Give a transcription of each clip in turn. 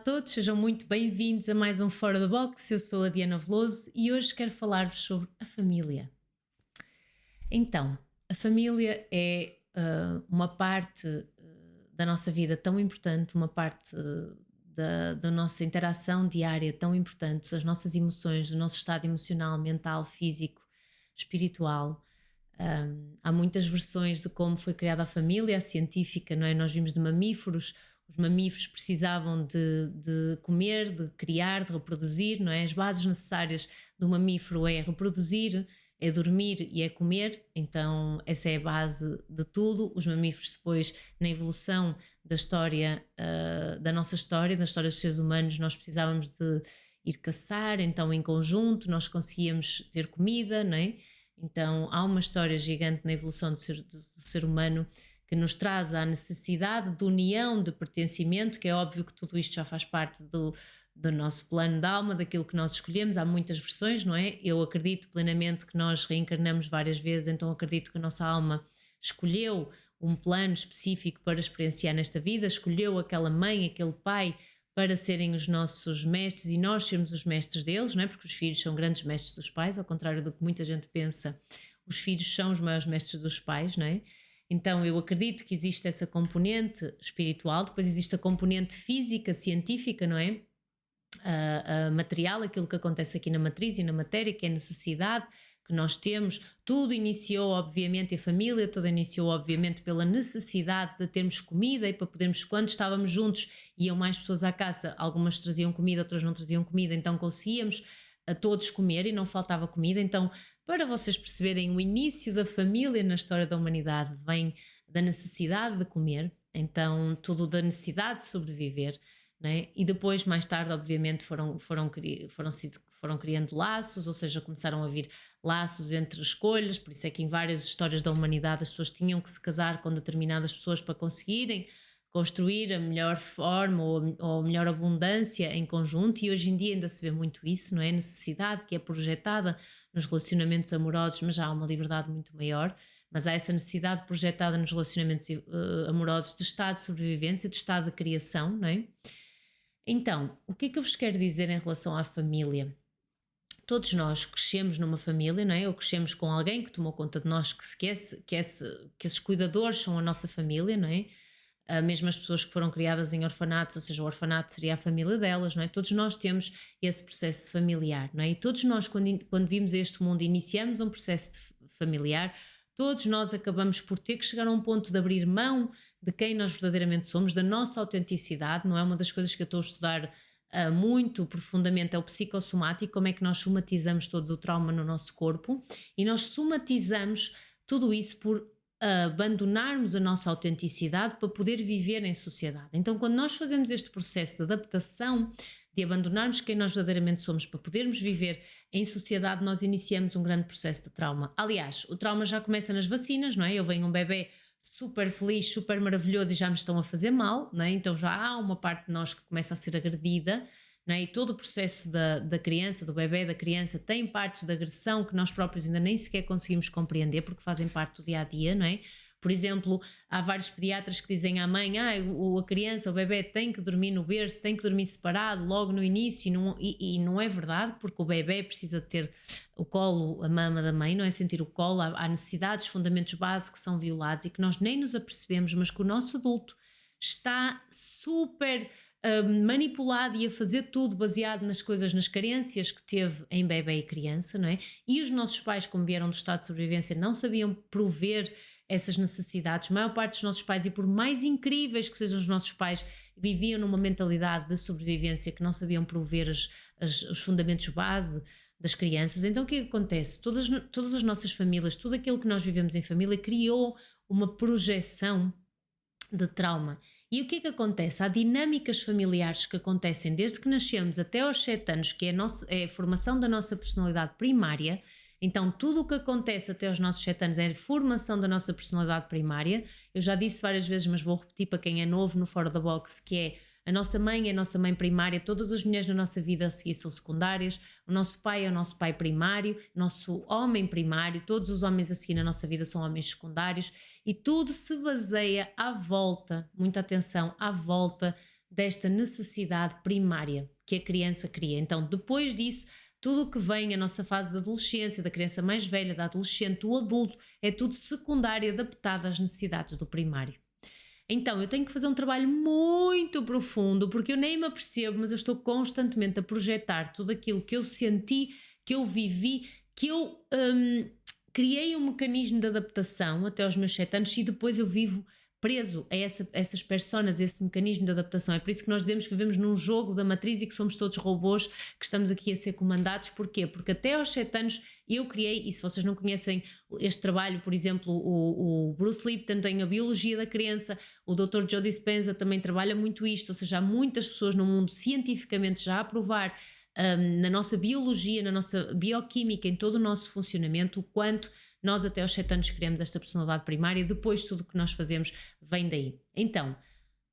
todos, sejam muito bem-vindos a mais um Fora da Box. Eu sou a Diana Veloso e hoje quero falar-vos sobre a família. Então, a família é uma parte da nossa vida tão importante, uma parte da nossa interação diária tão importante, as nossas emoções, o nosso estado emocional, mental, físico, espiritual. Há muitas versões de como foi criada a família, a científica, não é? Nós vimos de mamíferos, os mamíferos precisavam de comer, de criar, de reproduzir, não é? As bases necessárias do mamífero é reproduzir, é dormir e é comer, então essa é a base de tudo. Os mamíferos depois, na evolução da história, da nossa história, da história dos seres humanos, nós precisávamos de ir caçar, então em conjunto nós conseguíamos ter comida, não é? Então há uma história gigante na evolução do ser humano que nos traz a necessidade de união, de pertencimento, que é óbvio que tudo isto já faz parte do nosso plano de alma, daquilo que nós escolhemos. Há muitas versões, não é? Eu acredito plenamente que nós reencarnamos várias vezes, então acredito que a nossa alma escolheu um plano específico para experienciar nesta vida, escolheu aquela mãe, aquele pai para serem os nossos mestres e nós sermos os mestres deles, não é? Porque os filhos são grandes mestres dos pais, ao contrário do que muita gente pensa, os filhos são os maiores mestres dos pais, não é? Então eu acredito que existe essa componente espiritual, depois existe a componente física, científica, não é? A material, aquilo que acontece aqui na matriz e na matéria, que é a necessidade que nós temos. Tudo iniciou, obviamente, a família toda iniciou, obviamente, pela necessidade de termos comida e para podermos, quando estávamos juntos, iam mais pessoas à caça, algumas traziam comida, outras não traziam comida, então conseguíamos a todos comer e não faltava comida. Então, para vocês perceberem, o início da família na história da humanidade vem da necessidade de comer, então tudo da necessidade de sobreviver, não é? E depois, mais tarde, obviamente, foram criando laços, ou seja, começaram a vir laços entre escolhas, por isso é que em várias histórias da humanidade as pessoas tinham que se casar com determinadas pessoas para conseguirem construir a melhor forma ou a melhor abundância em conjunto, e hoje em dia ainda se vê muito isso, não é? A necessidade que é projetada nos relacionamentos amorosos, mas já há uma liberdade muito maior, mas há essa necessidade projetada nos relacionamentos amorosos de estado de sobrevivência, de estado de criação, não é? Então, o que é que eu vos quero dizer em relação à família? Todos nós crescemos numa família, não é? Ou crescemos com alguém que tomou conta de nós, que esses cuidadores são a nossa família, não é? Mesmo as pessoas que foram criadas em orfanatos, ou seja, o orfanato seria a família delas, não é? Todos nós temos esse processo familiar, não é? E todos nós, quando vimos este mundo, iniciamos um processo familiar, todos nós acabamos por ter que chegar a um ponto de abrir mão de quem nós verdadeiramente somos, da nossa autenticidade, não é? Uma das coisas que eu estou a estudar muito profundamente é o psicossomático, como é que nós somatizamos todo o trauma no nosso corpo, e nós somatizamos tudo isso por abandonarmos a nossa autenticidade para poder viver em sociedade. Então, quando nós fazemos este processo de adaptação, de abandonarmos quem nós verdadeiramente somos para podermos viver em sociedade, nós iniciamos um grande processo de trauma. Aliás, o trauma já começa nas vacinas, não é? Eu venho um bebê super feliz, super maravilhoso e já me estão a fazer mal, não é? Então já há uma parte de nós que começa a ser agredida, não é? E todo o processo da criança, do bebê, da criança, tem partes de agressão que nós próprios ainda nem sequer conseguimos compreender porque fazem parte do dia-a-dia, não é? Por exemplo, há vários pediatras que dizem à mãe, a criança, o bebê tem que dormir no berço, tem que dormir separado logo no início, e não é verdade, porque o bebê precisa ter o colo, a mama da mãe, não é? Sentir o colo, há necessidades, fundamentos básicos que são violados e que nós nem nos apercebemos, mas que o nosso adulto está super manipulado e a fazer tudo baseado nas coisas, nas carências que teve em bebê e criança, não é? E os nossos pais, como vieram do estado de sobrevivência, não sabiam prover essas necessidades. A maior parte dos nossos pais, e por mais incríveis que sejam os nossos pais, viviam numa mentalidade de sobrevivência que não sabiam prover os fundamentos base das crianças. Então o que é que acontece? Todas as nossas famílias, tudo aquilo que nós vivemos em família criou uma projeção de trauma. E o que é que acontece? Há dinâmicas familiares que acontecem desde que nascemos até aos 7 anos, que é a formação da nossa personalidade primária. Então tudo o que acontece até aos nossos 7 anos é a formação da nossa personalidade primária. Eu já disse várias vezes, mas vou repetir para quem é novo no Fora da Box, que é a nossa mãe é a nossa mãe primária, todas as mulheres na nossa vida a seguir são secundárias, o nosso pai é o nosso pai primário, o nosso homem primário, todos os homens a seguir na nossa vida são homens secundários, e tudo se baseia à volta, muita atenção, à volta desta necessidade primária que a criança cria. Então, depois disso, tudo o que vem, a nossa fase da adolescência, da criança mais velha, da adolescente, do adulto, é tudo secundário, adaptado às necessidades do primário. Então, eu tenho que fazer um trabalho muito profundo, porque eu nem me apercebo, mas eu estou constantemente a projetar tudo aquilo que eu senti, que eu vivi, que eu criei um mecanismo de adaptação até aos meus 7 anos e depois eu vivo preso a essas personas, a esse mecanismo de adaptação. É por isso que nós dizemos que vivemos num jogo da matriz e que somos todos robôs, que estamos aqui a ser comandados. Porquê? Porque até aos 7 anos eu criei, e se vocês não conhecem este trabalho, por exemplo, o Bruce Lipton tem a biologia da criança, o Dr. Joe Dispenza também trabalha muito isto, ou seja, há muitas pessoas no mundo cientificamente já a provar na nossa biologia, na nossa bioquímica, em todo o nosso funcionamento, o quanto nós até aos 7 anos criamos esta personalidade primária, depois tudo o que nós fazemos vem daí. Então,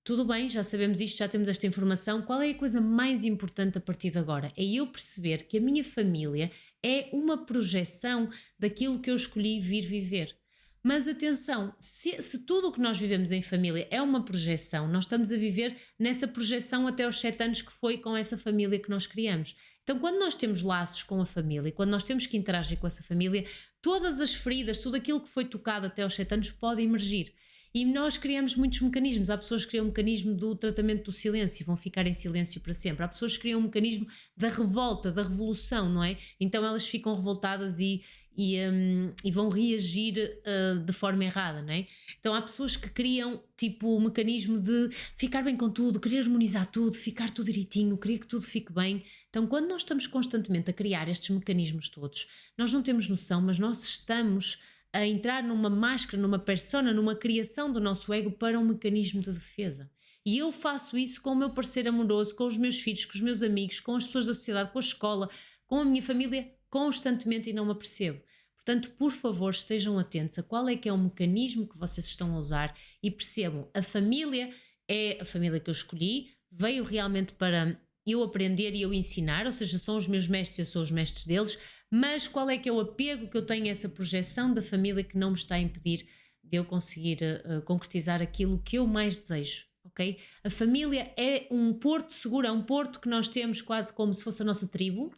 tudo bem, já sabemos isto, já temos esta informação. Qual é a coisa mais importante a partir de agora? É eu perceber que a minha família é uma projeção daquilo que eu escolhi vir viver. Mas atenção, se tudo o que nós vivemos em família é uma projeção, nós estamos a viver nessa projeção até aos 7 anos que foi com essa família que nós criamos. Então, quando nós temos laços com a família, quando nós temos que interagir com essa família, todas as feridas, tudo aquilo que foi tocado até aos 7 anos pode emergir. E nós criamos muitos mecanismos. Há pessoas que criam um mecanismo do tratamento do silêncio e vão ficar em silêncio para sempre. Há pessoas que criam um mecanismo da revolta, da revolução, não é? Então elas ficam revoltadas e vão reagir de forma errada, não é? Então há pessoas que criam tipo o mecanismo de ficar bem com tudo, querer harmonizar tudo, ficar tudo direitinho, querer que tudo fique bem. Então quando nós estamos constantemente a criar estes mecanismos todos, nós não temos noção, mas nós estamos a entrar numa máscara, numa persona, numa criação do nosso ego para um mecanismo de defesa. E eu faço isso com o meu parceiro amoroso, com os meus filhos, com os meus amigos, com as pessoas da sociedade, com a escola, com a minha família, constantemente e não me apercebo. Portanto, por favor, estejam atentos a qual é que é o mecanismo que vocês estão a usar e percebam, a família é a família que eu escolhi, veio realmente para eu aprender e eu ensinar, ou seja, são os meus mestres e eu sou os mestres deles, mas qual é que é o apego que eu tenho a essa projeção da família que não me está a impedir de eu conseguir concretizar aquilo que eu mais desejo, ok? A família é um porto seguro, é um porto que nós temos quase como se fosse a nossa tribo,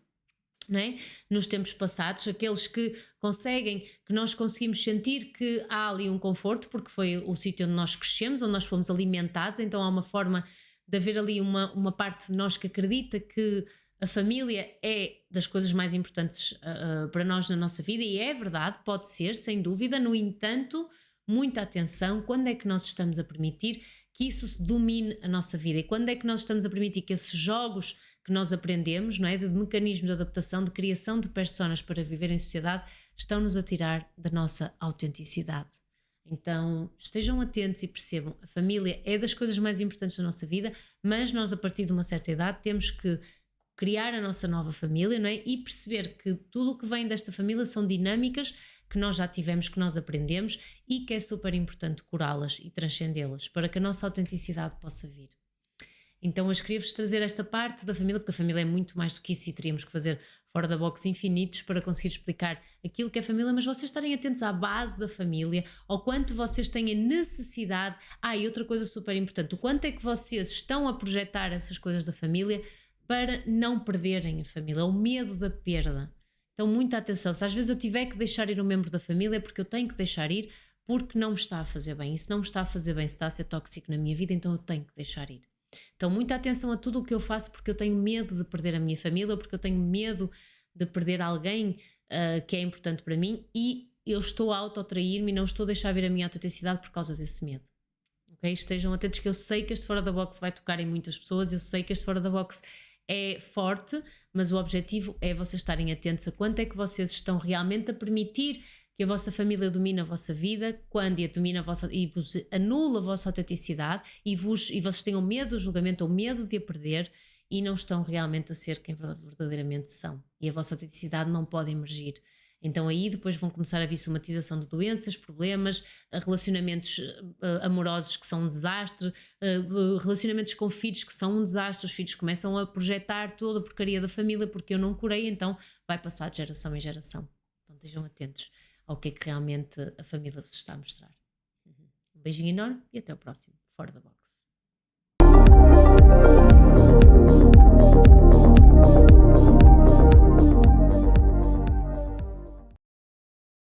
não é? Nos tempos passados, aqueles que conseguem, que nós conseguimos sentir que há ali um conforto, porque foi o sítio onde nós crescemos, onde nós fomos alimentados, então há uma forma de haver ali uma parte de nós que acredita que a família é das coisas mais importantes para nós na nossa vida, e é verdade, pode ser, sem dúvida. No entanto, muita atenção, quando é que nós estamos a permitir que isso domine a nossa vida e quando é que nós estamos a permitir que esses jogos que nós aprendemos, não é, de mecanismos de adaptação, de criação de personas para viver em sociedade, estão-nos a tirar da nossa autenticidade. Então estejam atentos e percebam, a família é das coisas mais importantes da nossa vida, mas nós a partir de uma certa idade temos que criar a nossa nova família, não é? E perceber que tudo o que vem desta família são dinâmicas que nós já tivemos, que nós aprendemos e que é super importante curá-las e transcendê-las para que a nossa autenticidade possa vir. Então eu queria-vos trazer esta parte da família, porque a família é muito mais do que isso e teríamos que fazer fora da box infinitos para conseguir explicar aquilo que é família, mas vocês estarem atentos à base da família, ao quanto vocês têm a necessidade. E outra coisa super importante, o quanto é que vocês estão a projetar essas coisas da família para não perderem a família, o medo da perda. Então muita atenção, se às vezes eu tiver que deixar ir um membro da família é porque eu tenho que deixar ir, porque não me está a fazer bem, e se não me está a fazer bem, se está a ser tóxico na minha vida, então eu tenho que deixar ir. Então muita atenção a tudo o que eu faço, porque eu tenho medo de perder a minha família, porque eu tenho medo de perder alguém que é importante para mim, e eu estou a autotrair-me e não estou a deixar vir a minha autenticidade por causa desse medo. Okay? Estejam atentos que eu sei que este Fora da Box vai tocar em muitas pessoas, eu sei que este Fora da Box é forte, mas o objetivo é vocês estarem atentos a quanto é que vocês estão realmente a permitir que a vossa família domine a vossa vida, quando a domina a vossa, e vos anula a vossa autenticidade e vocês tenham medo do julgamento ou medo de a perder e não estão realmente a ser quem verdadeiramente são. E a vossa autenticidade não pode emergir. Então aí depois vão começar a vir somatização de doenças, problemas, relacionamentos amorosos que são um desastre, relacionamentos com filhos que são um desastre, os filhos começam a projetar toda a porcaria da família porque eu não curei, então vai passar de geração em geração. Então estejam atentos ao que é que realmente a família vos está a mostrar. Um beijinho enorme e até o próximo Fora da Box.